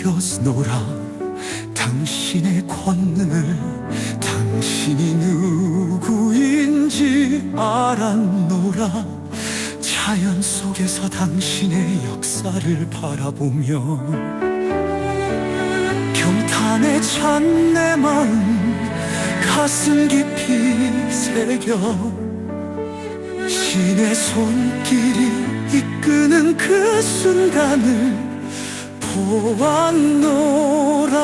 느꼈노라. 당신의 권능을, 당신이 누구인지 알았노라. 자연 속에서 당신의 역사를 바라보며 평탄에 찬 내 마음 가슴 깊이 새겨 신의 손길이 이끄는 그 순간을 보았노라.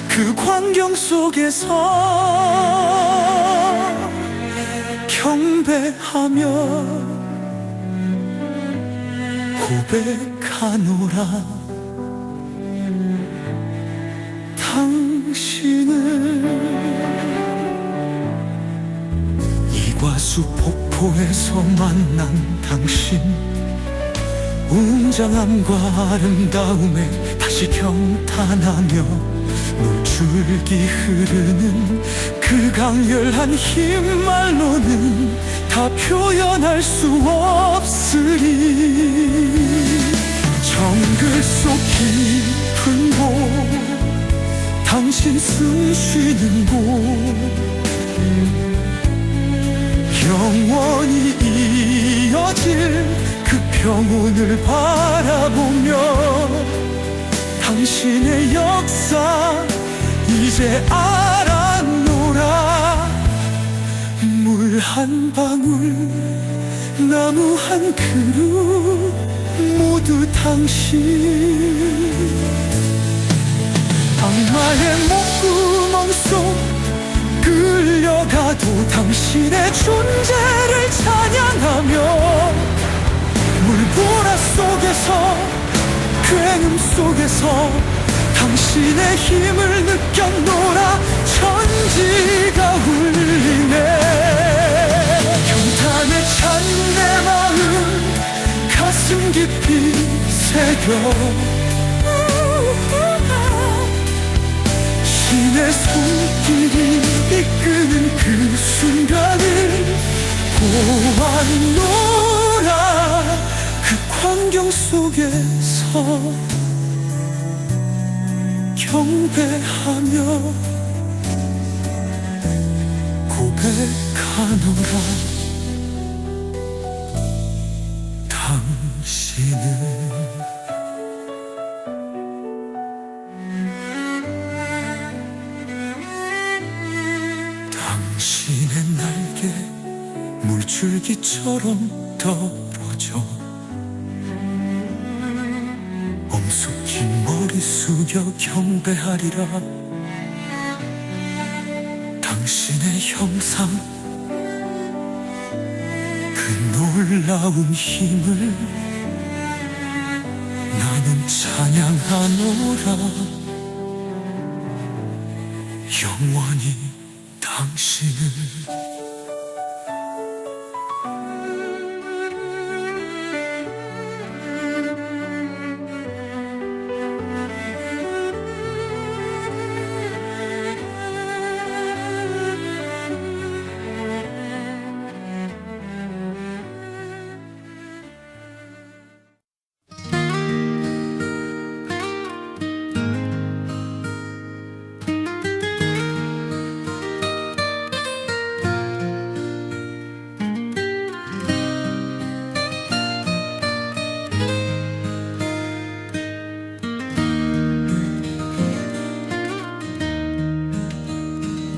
그 광경 속에서 경배하며 고백하노라. 당신을 이과수 폭포에서 만난 당신, 웅장함과 아름다움에 다시 경탄하며 물줄기 흐르는 그 강렬한 힘 말로는 다 표현할 수 없으리. 정글 속 깊은 곳, 당신 숨 쉬는 곳, 영원히 이어질 그 평온을 바라보며 당신의 역사 이제 알았노라. 물 한 방울, 나무 한 그루, 모두 당신. 악마의 목구멍 속 끌려가도 당신의 존재를 찬양하며 물보라 속에서, 굉음 속에서 당신의 힘을 느꼈노라. 천지가 울리네. 경탄에 찬 내 마음 가슴 깊이 새겨 신의 손길이 이끄는 그 순간을 보았노라. 그 광경 속에서 경배하며 고백하노라. 당신을 당신의 날개 물줄기처럼 덮어져 엄숙히 머리 숙여 경배하리라. 당신의 형상, 그 놀라운 힘을 나는 찬양하노라. 영원히 당신을.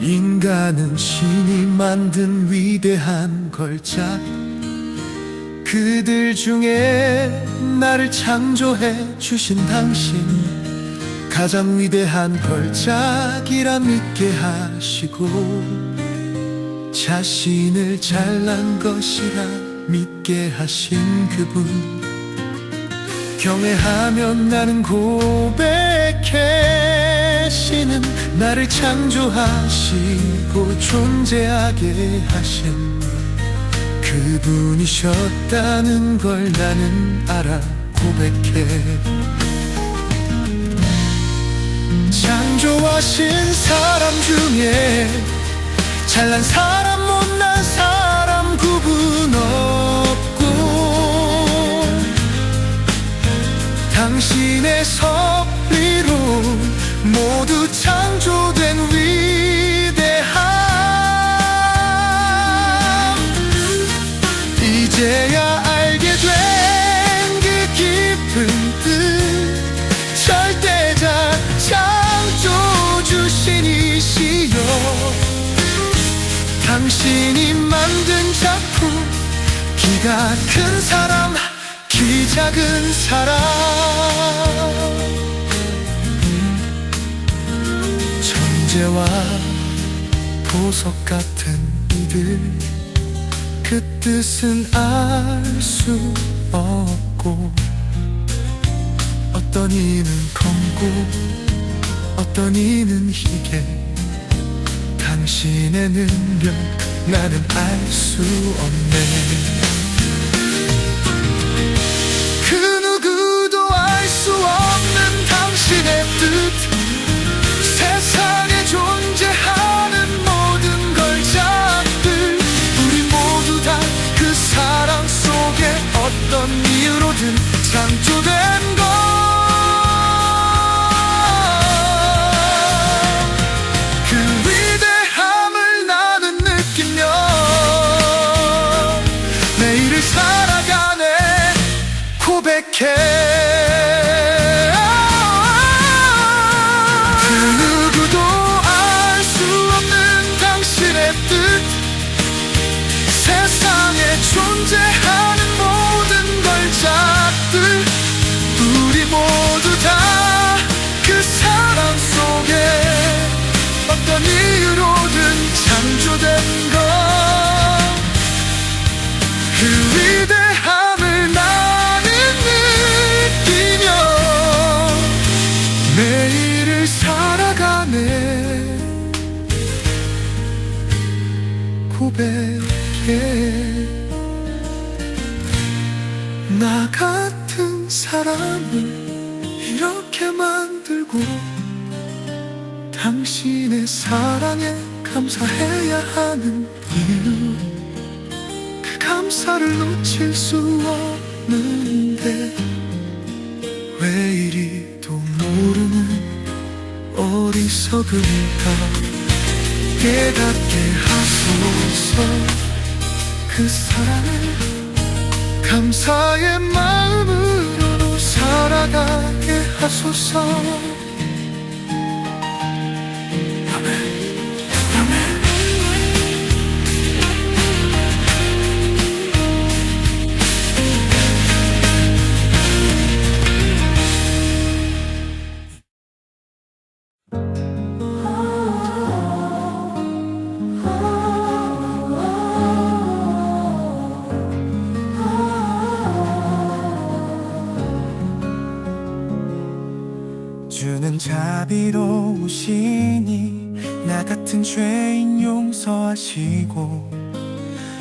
인간은 신이 만든 위대한 걸작, 그들 중에 나를 창조해 주신 당신, 가장 위대한 걸작이라 믿게 하시고 자신을 잘난 것이라 믿게 하신 그분, 경외하면 나는 고백해 신은 나를 창조하시고 존재하게 하신 그분이셨다는 걸 나는 알아 고백해. 창조하신 사람 중에 잘난 사람 못난 사람 구분 없고 당신의 섭리로 모두 창조된 위대함. 이제야 알게 된 그 깊은 뜻, 절대자 창조주신이시여, 당신이 만든 작품, 키가 큰 사람, 키 작은 사람, 천재와 보석 같은 이들, 그 뜻은 알 수 없고, 어떤 이는 검고 어떤 이는 희게, 당신의 능력 나는 알 수 없네. 그 누구도 알 수 없는 당신의 뜻, 세상에 존재하는 모든 걸작들, 우리 모두 다 그 사랑 속에 어떤 이유로든 창조된 것. 그 위대함을 나는 느끼며 매일을 살아가네. 고백해. 그 누구도 알 수 없는 당신의 뜻, 세상에 존재하는 모든 걸작들, 우리 모두 다 그 사랑 속에 어떤 이유로든 창조된 것. 그 위대함을 나는 느끼며 매일을 살아가네. 고백해. 나 같은 사람을 이렇게 만들고 당신의 사랑에 감사해야 하는 이유, 그 감사를 놓칠 수 없는데, 왜 이리도 모르는 어리석음일까. 깨닫게 하소서. 그 사랑을 감사의 마음으로 살아가게 하소서. 아멘. 주는 자비로우시니 나 같은 죄인 용서하시고,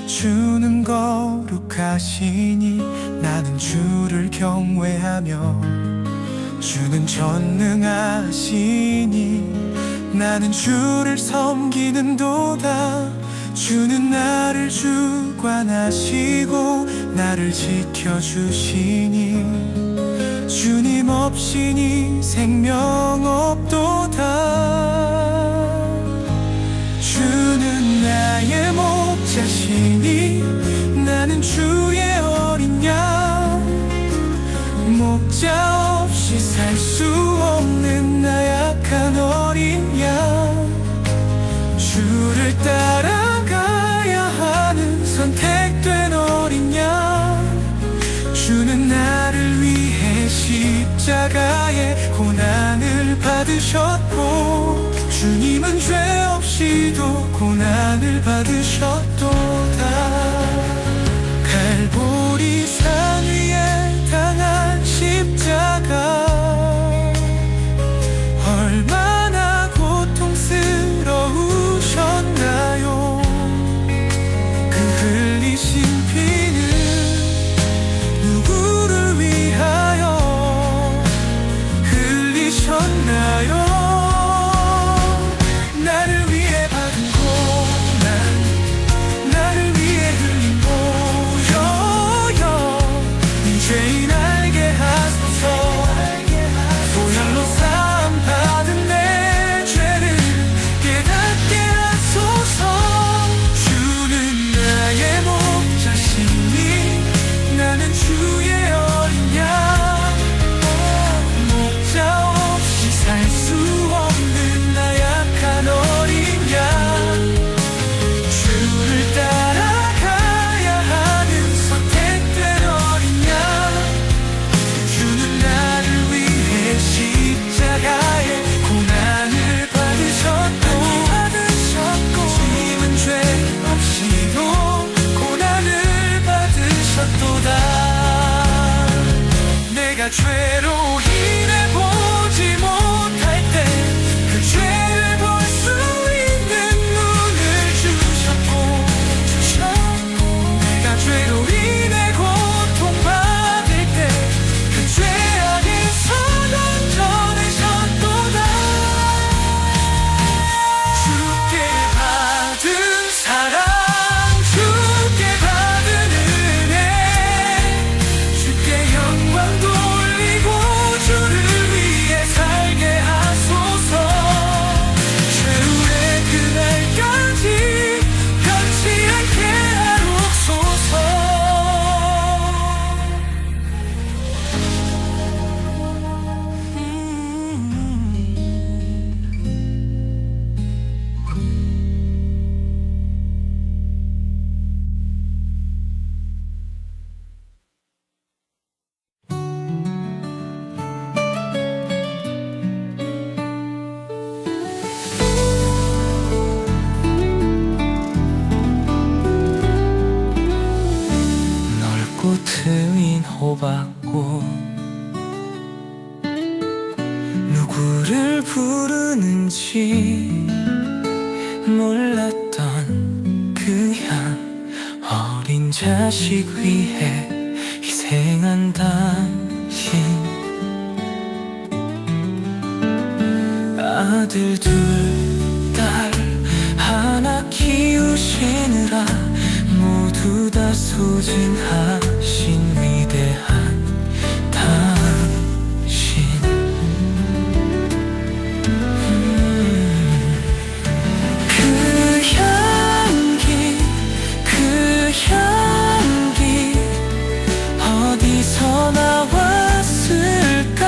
주는 거룩하시니 나는 주를 경외하며, 주는 전능하시니 나는 주를 섬기는도다. 주는 나를 주관하시고 나를 지켜주시니, 주님 없이니 생명 없도다. 주는 나의 목자시니 나는 주의 어린 양, 목자 없이 살 수 없는 나약한 어린 양, 주를 따라가야 하는 선택된 어린 양, 주는 나를 위해 십자가의 고난을 받으셨고, 주님은 죄 없이도 고난을 받으셨도다. 갈보리 산 위에 당한 십자가, 얼마나 고통스러우셨나요. 그 흘리신 피는 누구를 위하여 흘리셨나요. 나를 위해 받은 고난, 누구를 부르는지 몰랐던 그 향, 어린 자식 위해 희생한 당신. 아들 둘, 딸 하나 키우시느라 모두 다 소진하신 위대한 당신. 그 향기, 그 향기 어디서 나왔을까?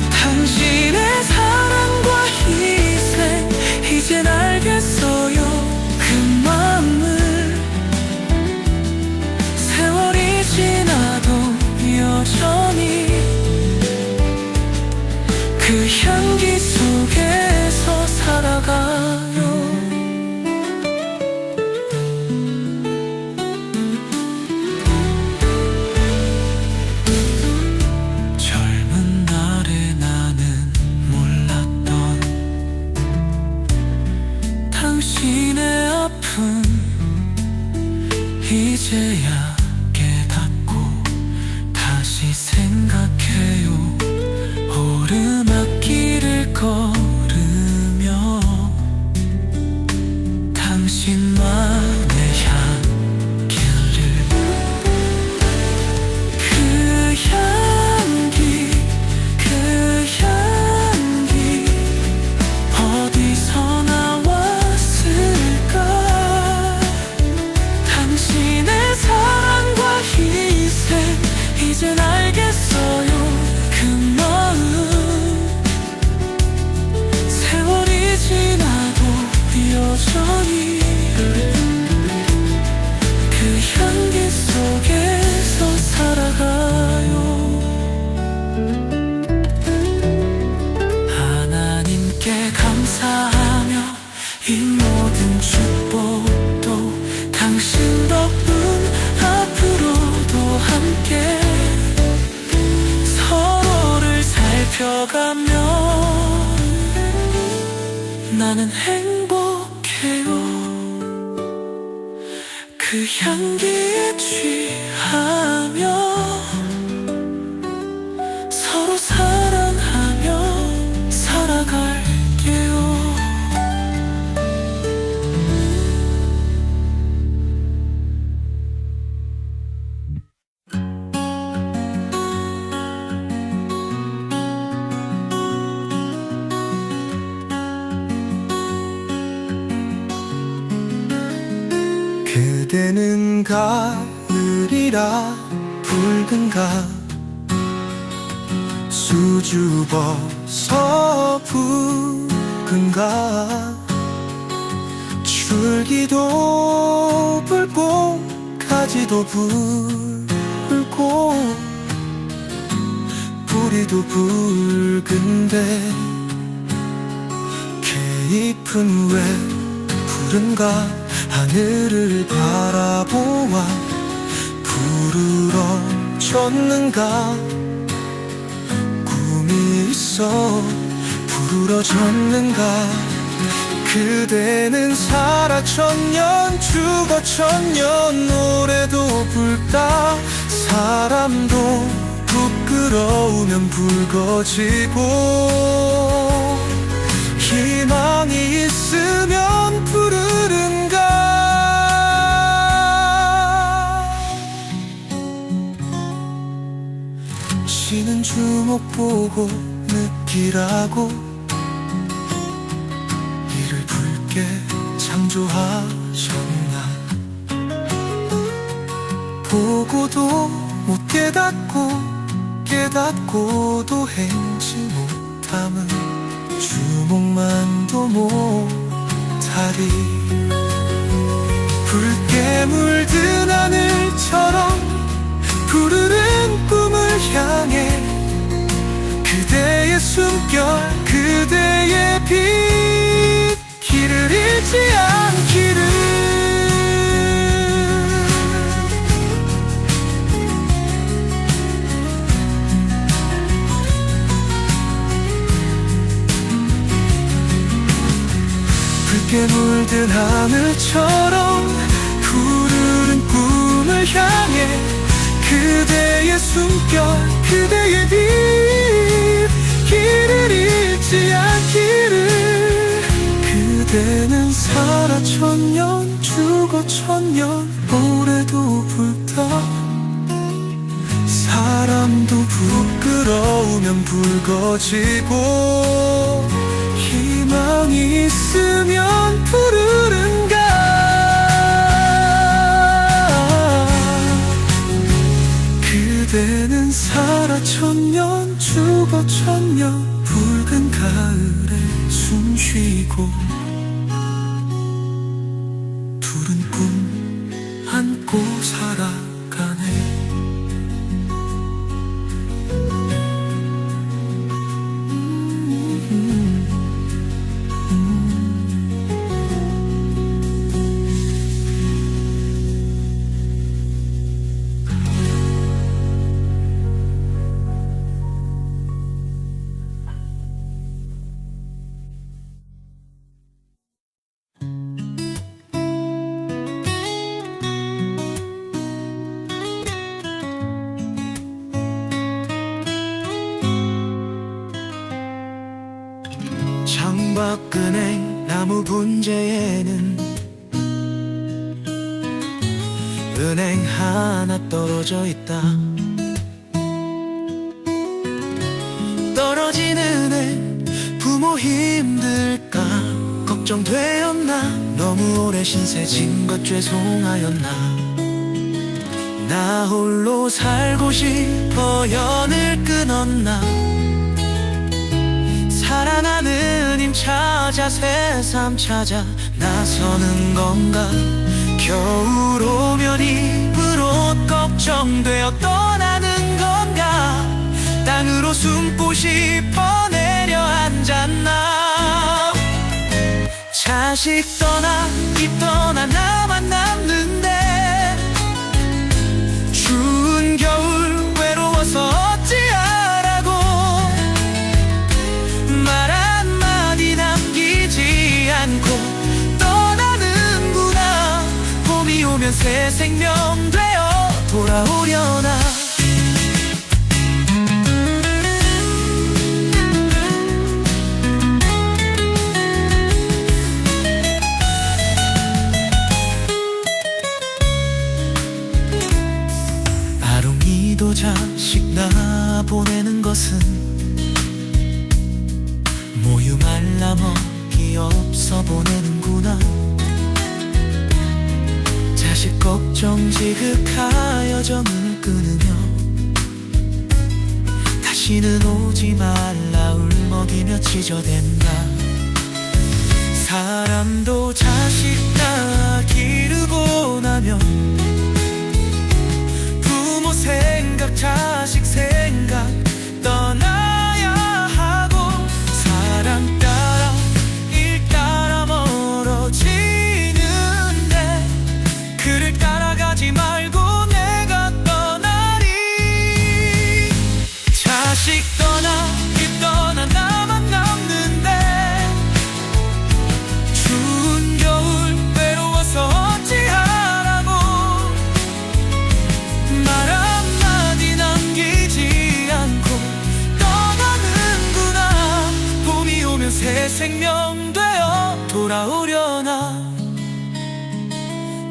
당신의 사랑과 희생 이젠 알겠어요. 그 마음을 세월이 지나도 여전히 그 향기 속에서 살아가요. 젊은 날에 나는 몰랐던 당신의 아픔 이제야 깨닫고 다시 생각해요. 오르막길을 걸으며 당신만의 향기를, 그 향기, 그 향기 어디서 나왔을까? 당신의 사랑과 희생 이젠 알겠어요. 그 마음 세월이 지나도 여전히 그 향기 속에서 살아가요. 하나님께 감사하며 이 모든 축복도 당신 덕분 앞으로도 함께 서로를 살펴가며 나는 행복해요. 그 향기에 취하며 서로 사랑하며 살아갈게요. 그대는 가을이라 붉은가 수줍어서 붉은가 줄기도 붉고 가지도 붉고 뿌리도 붉은데 계잎은 왜 푸른가? 하늘을 바라보아 부르러졌는가? 꿈이 있어 부르러졌는가? 그대는 살아 천년 죽어 천년 노래도 붉다. 사람도 부끄러우면 붉어지고 희망이 있으면 푸르른가? 신은 주목 보고 느끼라고 이를 붉게 창조하셨나? 보고도 못 깨닫고도 행치 못함은 주목만도 못하리. 붉게 물든 하늘처럼 푸르른 꿈을 향해 그대의 숨결 그대의 빛 길을 잃지 않기를. 붉게 물든 하늘처럼 푸르른 꿈을 향해 그대의 숨결 그대의 빛 길을 잃지 않기를. 그대는 살아 천년 죽어 천년 오래도 불타 사람도 부끄러우면 붉어지고 희망이 있으면 푸르른가. 그대는 살아 천년 죽어 천년 붉은 가을에 숨 쉬고 푸른 꿈 안고 살아가네. 창밖은행 나무 분재에는 은행 하나 떨어져 있다. 떨어진 은행 부모 힘들까 걱정되었나. 너무 오래 신세 진 것 죄송하였나. 나 홀로 살고 싶어 연을 끊었나. 사랑하는 힘 찾아 새삼 찾아 나서는 건가. 겨울 오면 입을 옷 걱정되어 떠나는 건가. 땅으로 숨고 싶어 내려앉았나. 자식 떠나 입 떠나 나만 남는데 추운 겨울 외로워서 어찌하라고. 말 한마디 남기지 않고 떠나는구나. 봄이 오면 새 생명 되어 돌아오려나. 아롱이도 자식 낳아 보내는 것은 모유 말라 먹이 없어 보내는구나. 자식 걱정 지극하여 정을 끊으며 다시는 오지 말라 울먹이며 찢어댄다. 사람도 자식 낳아 기르고 나면 부모 생각 자식 생각 떠나야 하고 사랑 따라 일 따라 멀어지는데 그를 따라가지 말고 내가 떠나리. 자식 떠나 집 떠나 나만 남는데 추운 겨울 외로워서 어찌하라고. 말 한마디 남기지 않고 떠나는구나. 봄이 오면 새 생명 되어 돌아오려나.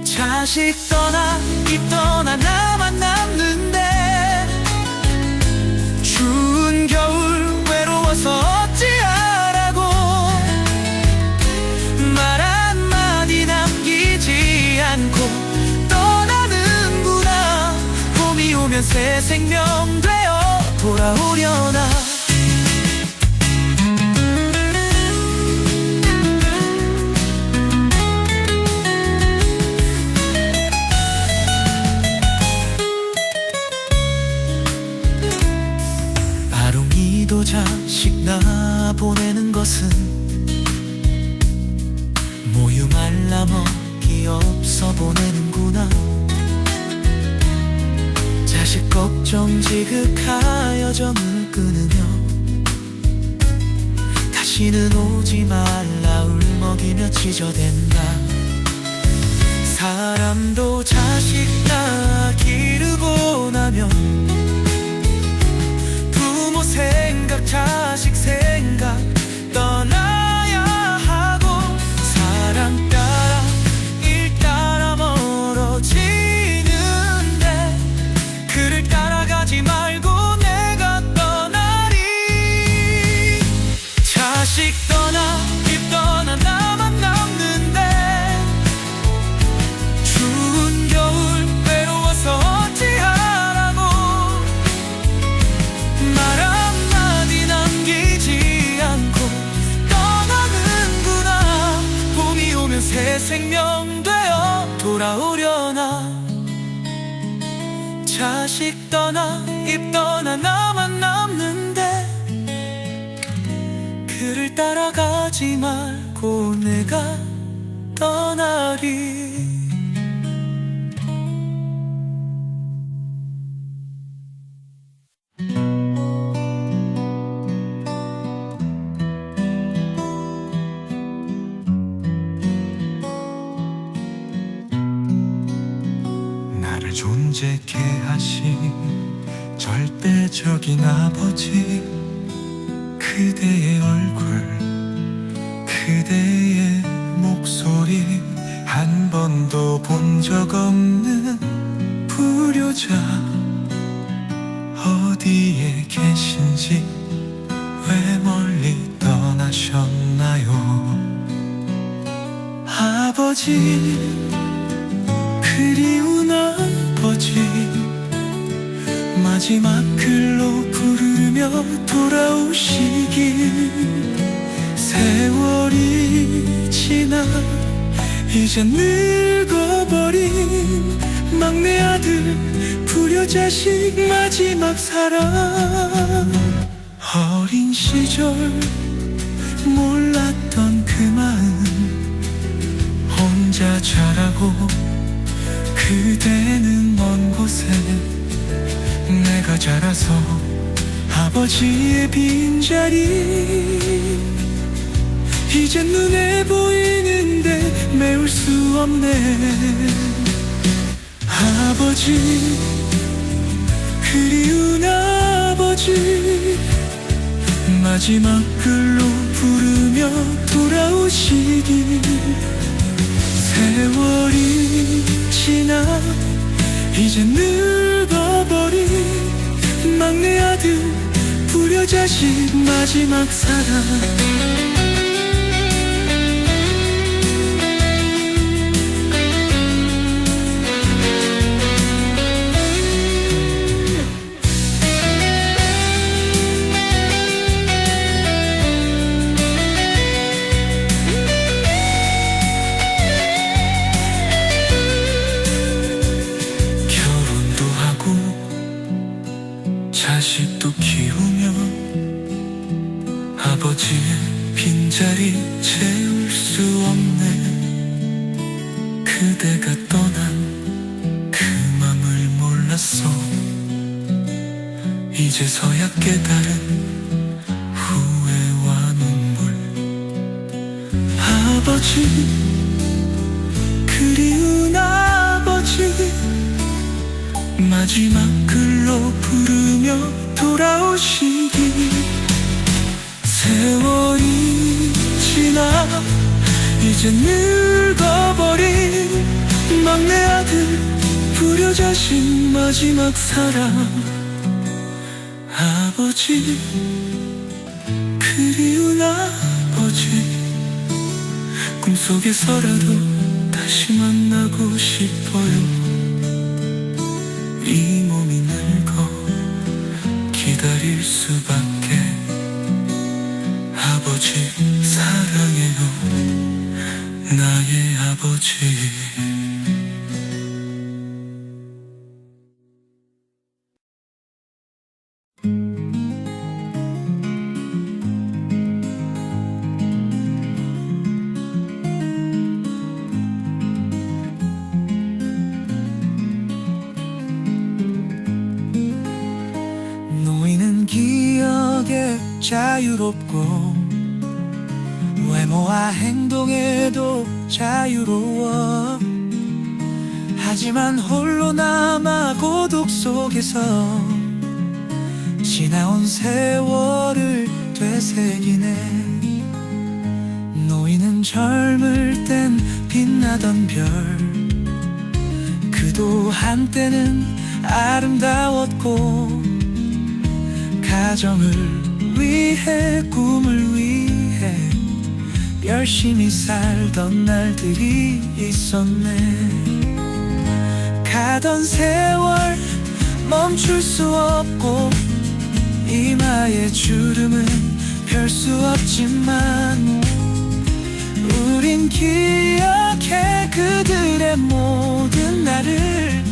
자식 떠나 집 떠나 나만 남는데 추운 겨울 외로워서 어찌하라고. 말 한마디 남기지 않고 떠나는구나. 봄이 오면 새 생명 되어 돌아오려나. 아롱이도 자식 낳아 보내는 것은 모유 말라 먹이 없어 보내는구나. 자식 걱정 지극하여 정을 끊으며 다시는 오지 말라 울먹 먹이며 찢어댄다. 사람도 자식 낳아 기르고 나면 부모 생각 자식 생각 떠나야 하고, 사랑 따라 일 따라 멀어지는데 그를 따라가지 말고 내가 떠나리. 자식 떠나 입 떠나 나만 남는데 추운 겨울 외로워서 어찌하라고. 말 한마디 남기지 않고 떠나는구나. 봄이 오면 새 생명 되어 돌아오려나. 자식 떠나 입 떠나 나만 남는데 그를 따라가지 말고 내가 떠나리. 나를 존재케 하신 절대적인 아버지, 그대의 얼굴 그대의 목소리 한 번도 본 적 없는 불효자, 어디에 계신지 왜 멀리 떠나셨나요. 아버지, 그리운 아버지, 마지막 글로 부르며 돌아오시길. 세월이 지나 이제 늙어버린 막내 아들 불효자식 마지막 사랑. 어린 시절 몰랐던 그 마음 혼자 자라고 그대는 먼 곳에, 내가 자라서 아버지의 빈자리 이제 눈에 보이는데 메울 수 없네. 아버지, 그리운 아버지, 마지막 글로 부르며 돌아오시길. 세월이 지나 이제 늙어버린 막내 아들 불효자식 마지막 사랑. 자식도 키우며 아버지의 빈자리 채울 수 없네. 그대가 떠난 그 맘을 몰랐어. 이제서야 깨달은 후회와 눈물. 아버지, 그리운 아버지, 마지막 글로 부르며 돌아오시길. 세월이 지나 이제 늙어버린 막내 아들 불효자식 마지막 사랑. 아버지, 그리운 아버지, 꿈속에서라도 다시 만나고 싶어요. 이 몸이 늙어 기다릴 수밖에. 아버지 사랑해요, 나의 아버지. 노인은 기억에 자유롭고 외모와 행동에도 자유로워. 하지만 홀로 남아 고독 속에서 지나온 세월을 되새기네. 노인은 젊을 땐 빛나던 별, 그도 한때는 아름다웠고, 가정을 위해 꿈을 위해 열심히 살던 날들이 있었네. 가던 세월 멈출 수 없고, 이마에 주름은 펼 수 없지만, 우린 기억해 그들의 모든 날을.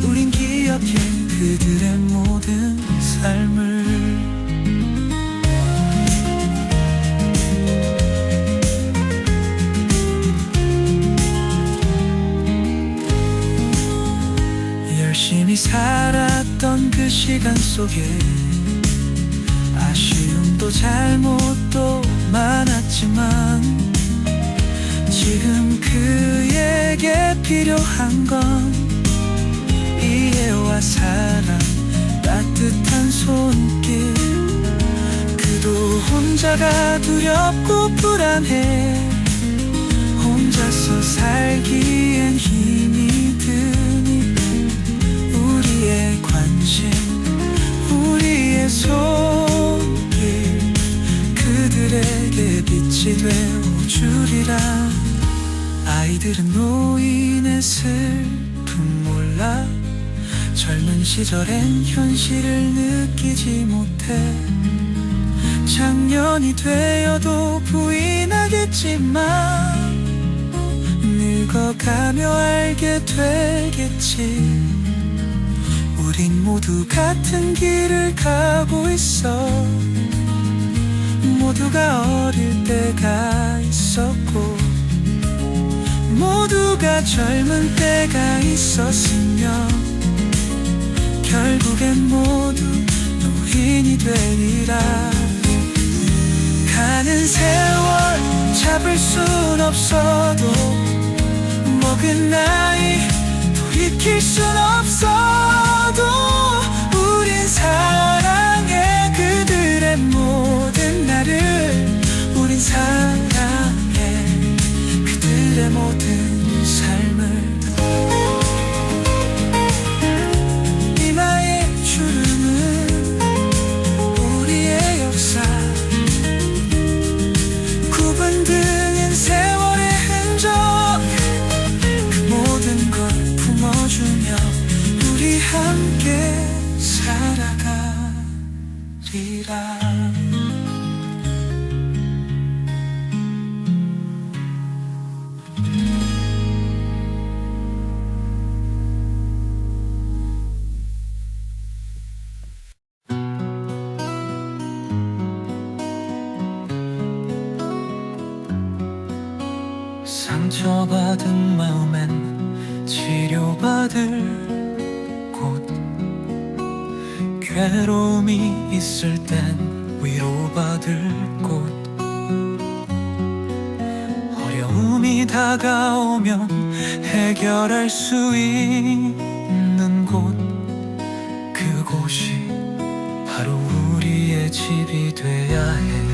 우린 기억해 그들의 모든 삶을. 열심히 살았던 그 시간 속에 아쉬움도 잘못도 많았지만, 지금 그에게 필요한 건 이해와 사랑, 따뜻한 손길. 그도 혼자가 두렵고 불안해. 혼자서 살기엔 힘이 드니 우리의 관심, 우리의 손길 그들에게 빛이 되어주리라. 아이들은 노인의 슬픔 몰라. 젊은 시절엔 현실을 느끼지 못해. 작년이 되어도 부인하겠지만, 늙어가며 알게 되겠지. 우린 모두 같은 길을 가고 있어. 모두가 어릴 때가 있었고, 모두가 젊은 때가 있었으며, 결국엔 모두 노인이 되리라. 가는 세월 잡을 순 없어도, 먹은 나이 돌이킬 순 없어도, 우린 사랑해 그들의 모든 날을. 우린 사랑해 그들의 모든 삶을. 이마의 주름은 우리의 역사, 굽은 등인 세월의 흔적. 그 모든 걸 품어주며 우리 함께 살아가리라. 상처받은 마음엔 치료받을 곳, 괴로움이 있을 땐 위로받을 곳, 어려움이 다가오면 해결할 수 있는 곳, 그곳이 바로 우리의 집이 돼야 해.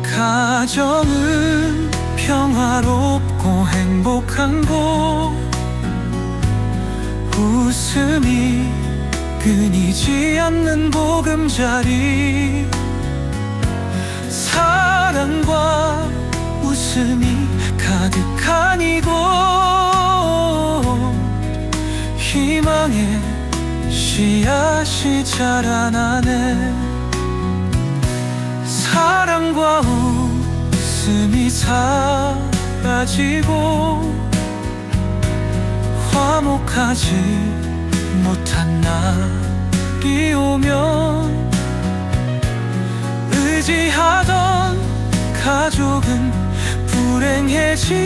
가정은 평화롭고 행복한 곳, 웃음이 끊이지 않는 보금자리, 사랑과 웃음이 가득한 이곳, 희망의 씨앗이 자라나네. 사랑과 웃음이 사라지고, 화목하지 못한 날이 오면, 의지하던 가족은 불행해지고,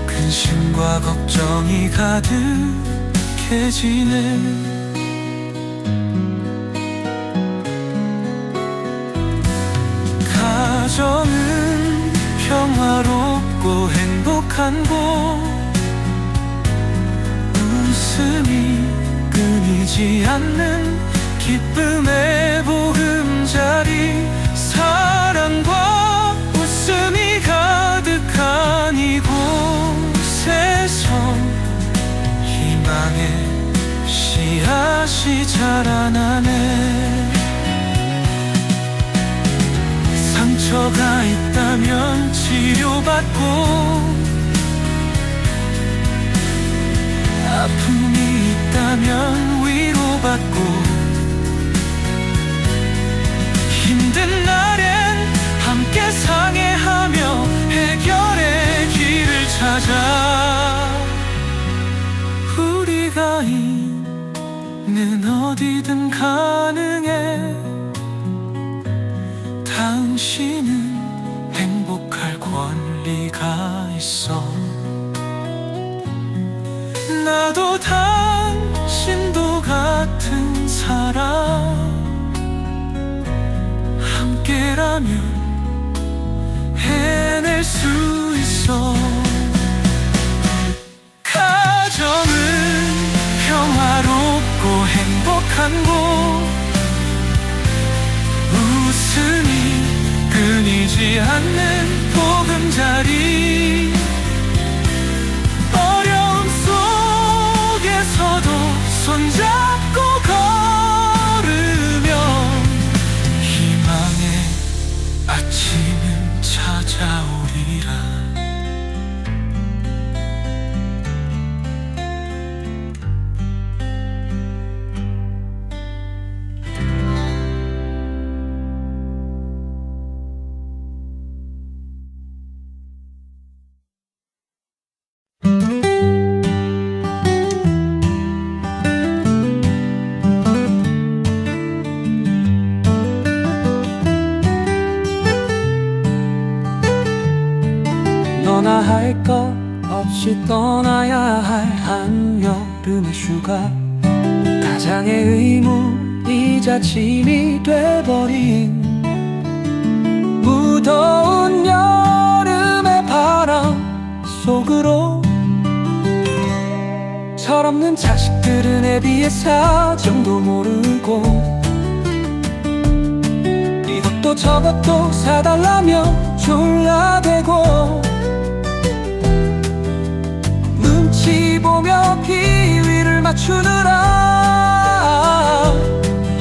근심과 걱정이 가득해지네. 또 행복한 곳 웃음이 끊이지 않는 기쁨의 보금자리 사랑과 웃음이 가득한 이곳에서 희망의 씨앗이 자라나네 상처가 있다면 치료받고 아픔이 있다면 위로받고 힘든 날엔 함께 상의하며 해결의 길을 찾아 우리가 있는 어디든 가능해 당신은 행복할 권리가 있어 나도 당신도 같은 사람 함께라면 해낼 수 있어 가정은 평화롭고 행복한 곳 웃음이 끊이지 않는 보금자리 어려움 속에서도 손잡고 걸으며 희망의 아침은 찾아오리라 너나 할 것 없이 떠나야 할 한여름의 휴가 가장의 의무이자 짐이 돼버린 무더운 여름의 바람 속으로 철없는 자식들은 애비의 사정도 모르고 이것도 저것도 사달라며 졸라대고 눈치 보며 비위를 맞추느라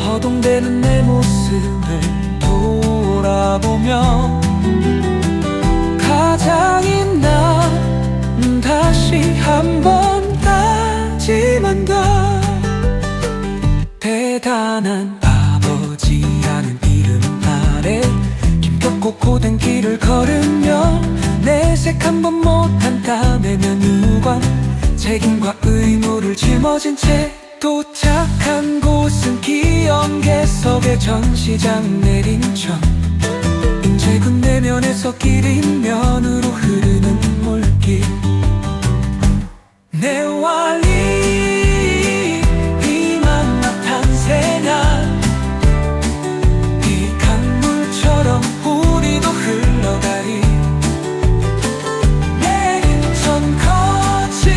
허둥대는 내 모습을 돌아보며 가장인 나 다시 한번 다짐한다 대단한 아버지라는 이름 아래 힘겹고 고된 길을 걸으며 내색 한번 못한 땀에면 유관 책임과 의무를 짊어진 채 도착한 곳은 기영계석의 전시장 내린천 인제군 내면에서 길인면으로 흐르는 물길 내 완리 이맘막 탄생한 이 강물처럼 우리도 흘러가리 내전 거친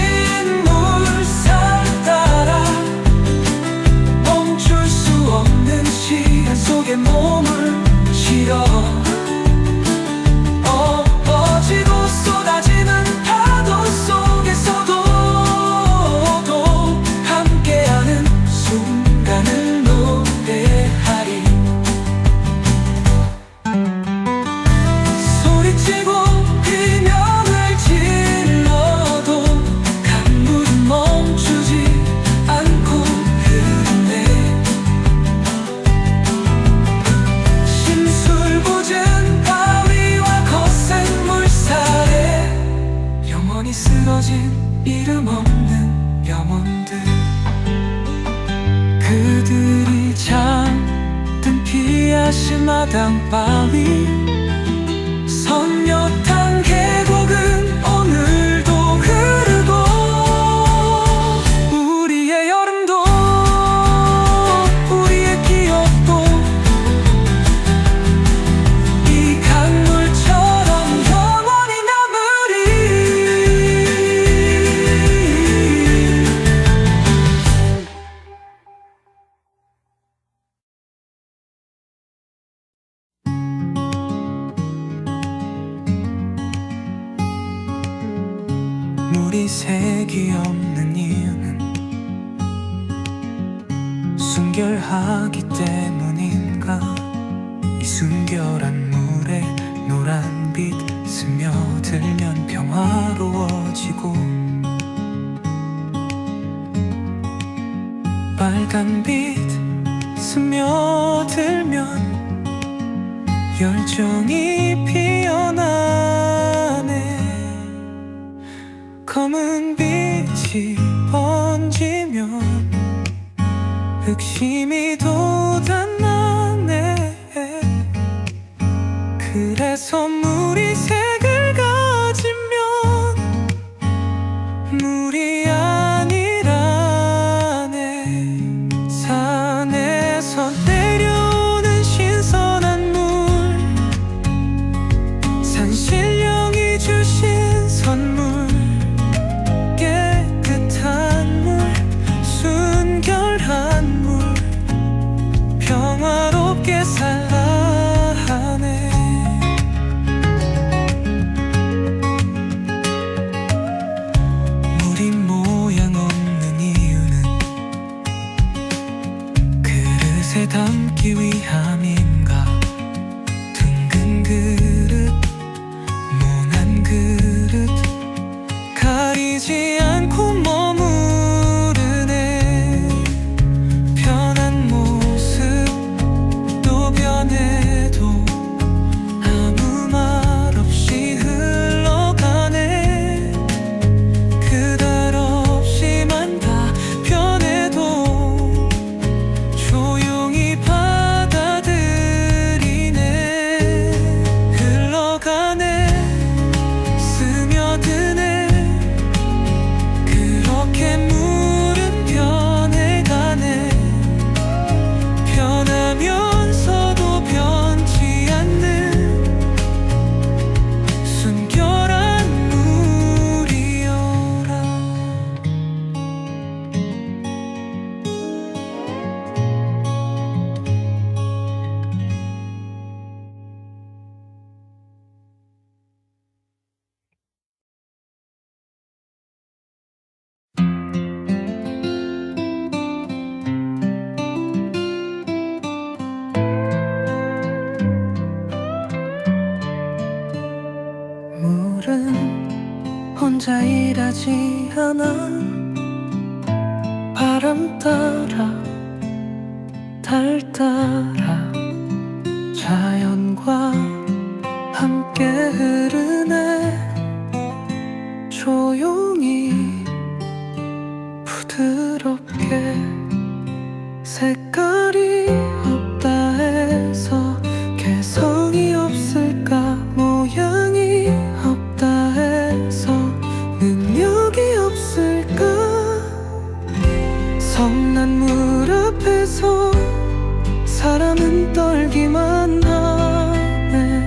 물살 따라 멈출 수 없는 시간 속에 몸을 실어 엎어지고 쏟아지는 파도 속에서도 함께하는 순간을 노래하리 소리치고 비명을 질러도 강물은 멈추지 않고 흐르네 심술궂은 바위와 거센 물살에 영원히 쓰러진 이름 없는 영혼들 그들이 잠든 피하신 마당 바위 선녀탕 계곡은 오늘도 흐르고 우리의 여름도 우리의 기억도 이 강물처럼 영원히 남으리 물이 색이 없는 이유는 순결하기 때문인가? 이 순결한 물에 노란빛 스며들면 평화로워지고 빨간빛 스며들면 열정이 피어나네. 검은 빛이 번지면 흑심이 돋아나네. 그래서 물이 색을 가지면 물이 아니라네. 산에서 내려오는 신선한 물, 산신령이 주신 선물, 깨끗한 물, 순결한 물, 평화롭게 살라 하네. 물이 모양 없는 이유는 그릇에 담기 위함인가? 둥근 그릇, 모난 그릇, 가리지 않고 머무르네. 변한 모습 또 변해도 아무 말 없이 흘러가네. 그달 없이만 다 변해도 조용히 받아들이네. 흘러가네, 스며드네. 그렇게 물은 변해가네. 변하면서도 변치 않는 순결한 물이여라. 물은 혼자 일하지 않아. 바람 따라 달 따라 자연과 함께 흐르네. 조용히 부드럽게 색깔이 없다 해서 개성이 없을까? 모양이 없다 해서 능력이 없을까? 성난 물 앞에서 사람은 떨기만 하네.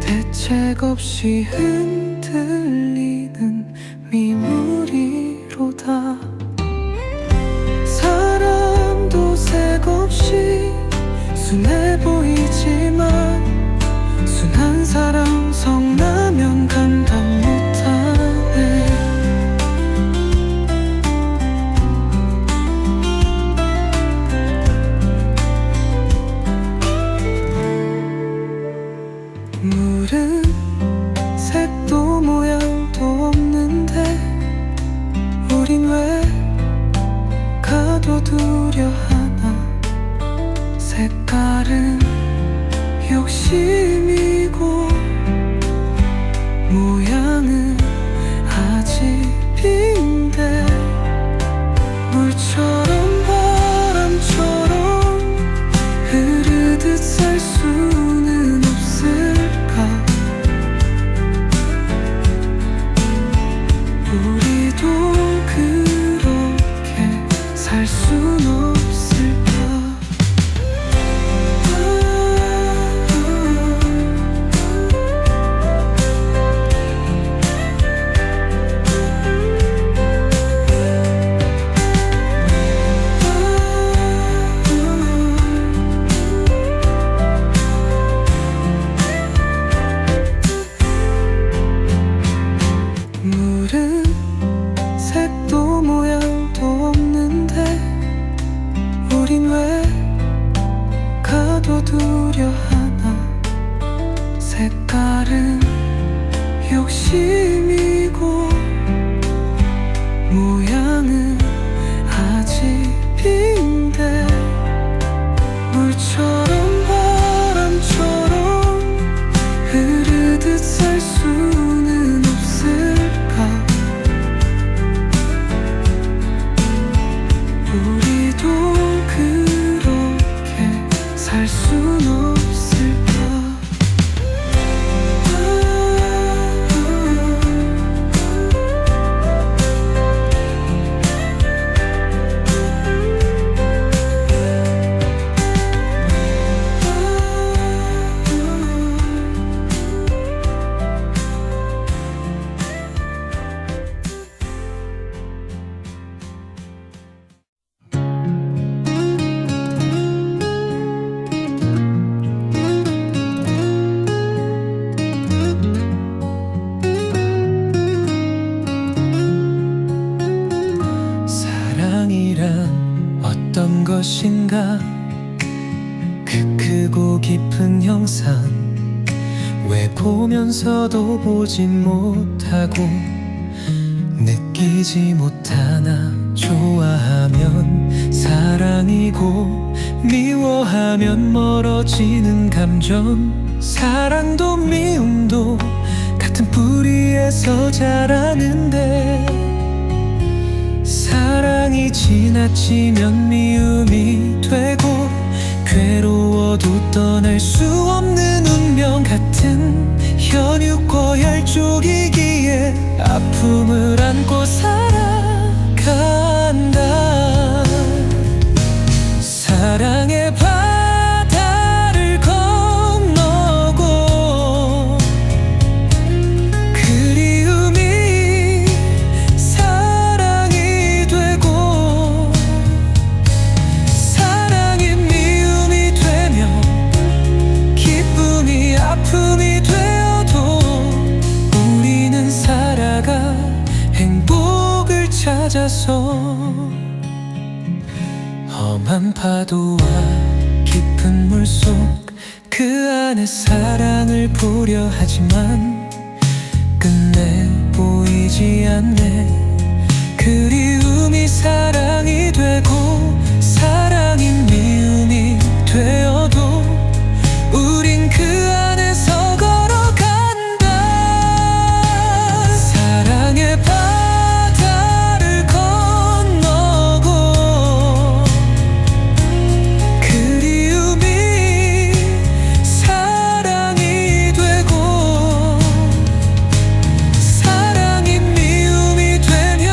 대책 없이 흔들리는 미물이로다. 사람도 색 없이 순해 보이지만 순한 사람 성나면 감당 못하네. 물은 색도 모양도 없는데 우린 왜 가둬두려하나? 색깔은 욕심이고 모양은 아직 빈데 물처럼 바람처럼 흐르듯 살 수는 없을까? 우리도 그렇게 살 순 없을까? 거두려 하나. 색깔은 욕심이고 모양은 아집인데 물처럼 바람처럼 흐르듯 살 수는 없을까. 우리도 그렇게 살 순 없을까. 사랑이란 어떤 것인가. 그 크고 깊은 형상 왜 보면서도 보진 못하고 느끼지 못하나. 좋아하면 사랑이고 미워하면 멀어지는 감정. 사랑도 미움도 같은 뿌리에서 자라는데 사랑이 지나치면 미움이 되고 괴로워도 떠날 수 없는 운명 같은 현육고열 쪽이기에 아픔을 안고 살아간다. 사랑의 바다를 건너고 그리움이 사랑이 되고 사랑이 미움이 되며 기쁨이 아픔이 되어도 우리는 살아가 행복을 찾아서. 험한 파도와 깊은 물속 그 안에 사랑을 보려 하지만 끝내 보이지 않네. 그리움이 사랑이 되고 사랑이 미움이 되어도 우린 그 안에서 걸어간다. 사랑의 바다를 건너고 그리움이 사랑이 되고 사랑이 미움이 되며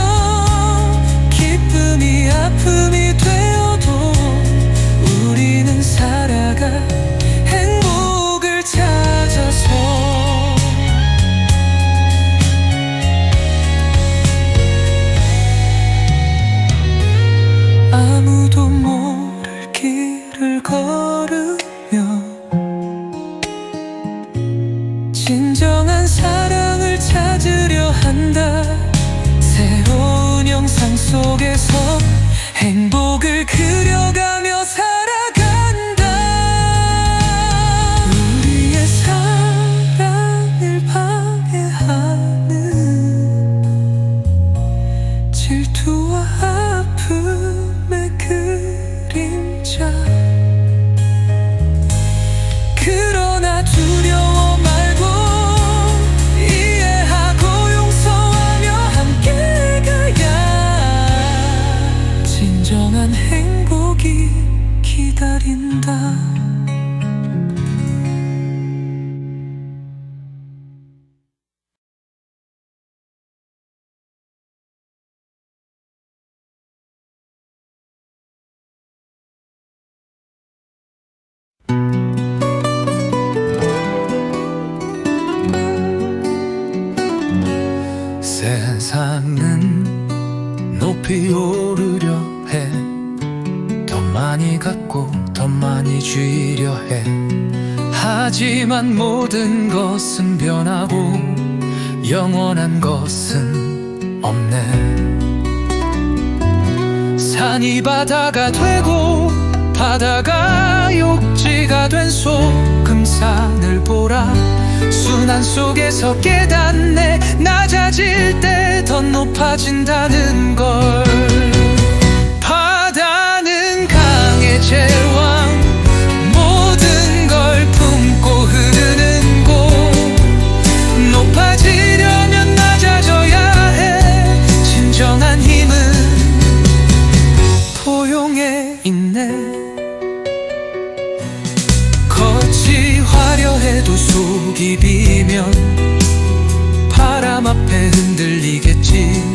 기쁨이 아픔이 되어도 우리는 살아가 행복을 찾아서. 아무도 모를 길을 걸으며 진정한 사랑을 찾으려 한다. 새로운 영상 속에서 행복을 그려가며 살아간다. 우리의 사랑을 방해하는 질투와 아픔의 그림자. 그러나 두려워 말고 이해하고 용서하며 함께 가야 진정한 행복이 기다린다. 세상은 높이 오르려 해. 더 많이 갖고 더 많이 쥐려 해. 하지만 모든 것은 변하고 영원한 것은 없네. 산이 바다가 되고 바다가 욕지가 된 순환 속에서 깨닫네. 낮아질 때 더 높아진다는 걸. 바다는 강의 제왕, 모든 걸 품고 흐르는 곳. 높아지려면 낮아져야 해. 진정한 힘은 포용에 있네. 겉이 화려해도 속이 비면 바람 앞에 흔들리겠지.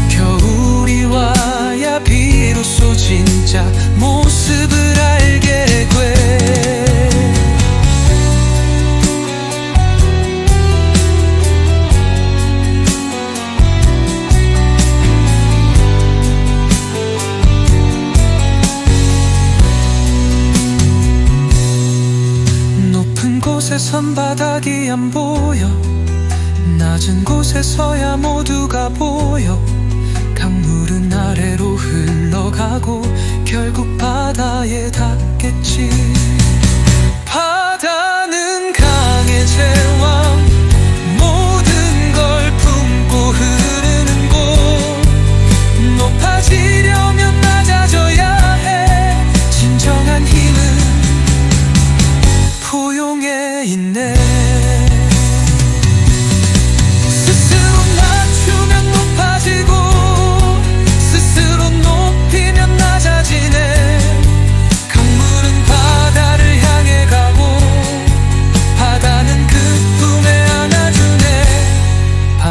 겨울이 와야 비로소 진짜 모습을 알게 돼. 높은 곳에선 바닥이 안 보여. 낮은 곳에서야 모두가 보여. 강물은 아래로 흘러가고 결국 바다에 닿겠지. 바다는 강의 제왕, 모든 걸 품고 흐르는 곳. 높아지려면 낮아져야 해. 진정한 힘은 포용에 있네.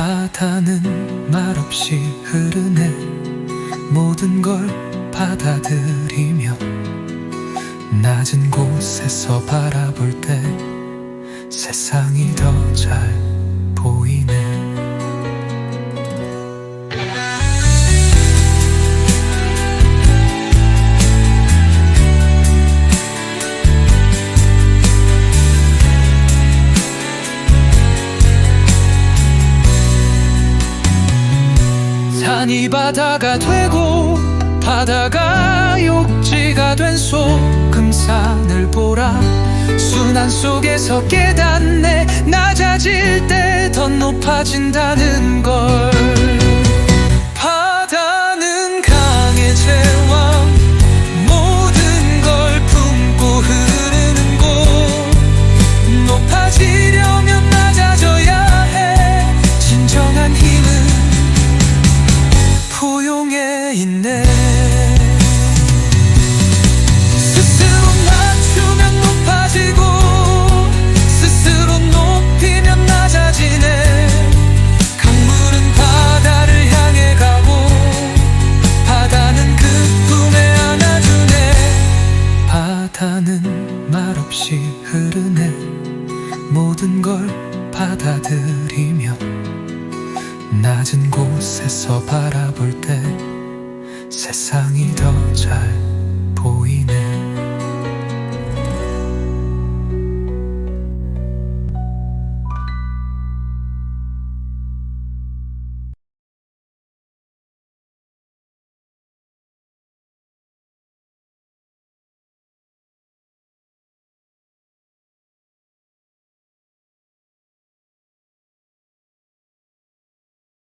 바다는 말없이 흐르네. 모든 걸 받아들이며 낮은 곳에서 바라볼 때 세상이 더 잘 보이네. 산이 바다가 되고 바다가 욕지가 된 소금산을 보라. 순환 속에서 깨닫네. 낮아질 때 더 높아진다는 걸. 바다는 강의 제왕, 모든 걸 품고 흐르는 곳. 높아지려면 낮아져야 해. 진정한 힘은 포용에 있네. 스스로 낮추면 높아지고 스스로 높이면 낮아지네. 강물은 바다를 향해 가고 바다는 그 품에 안아주네. 바다는 말없이 흐르네. 모든 걸 받아들이며 낮은 곳에서 바라볼 때 세상이 더 잘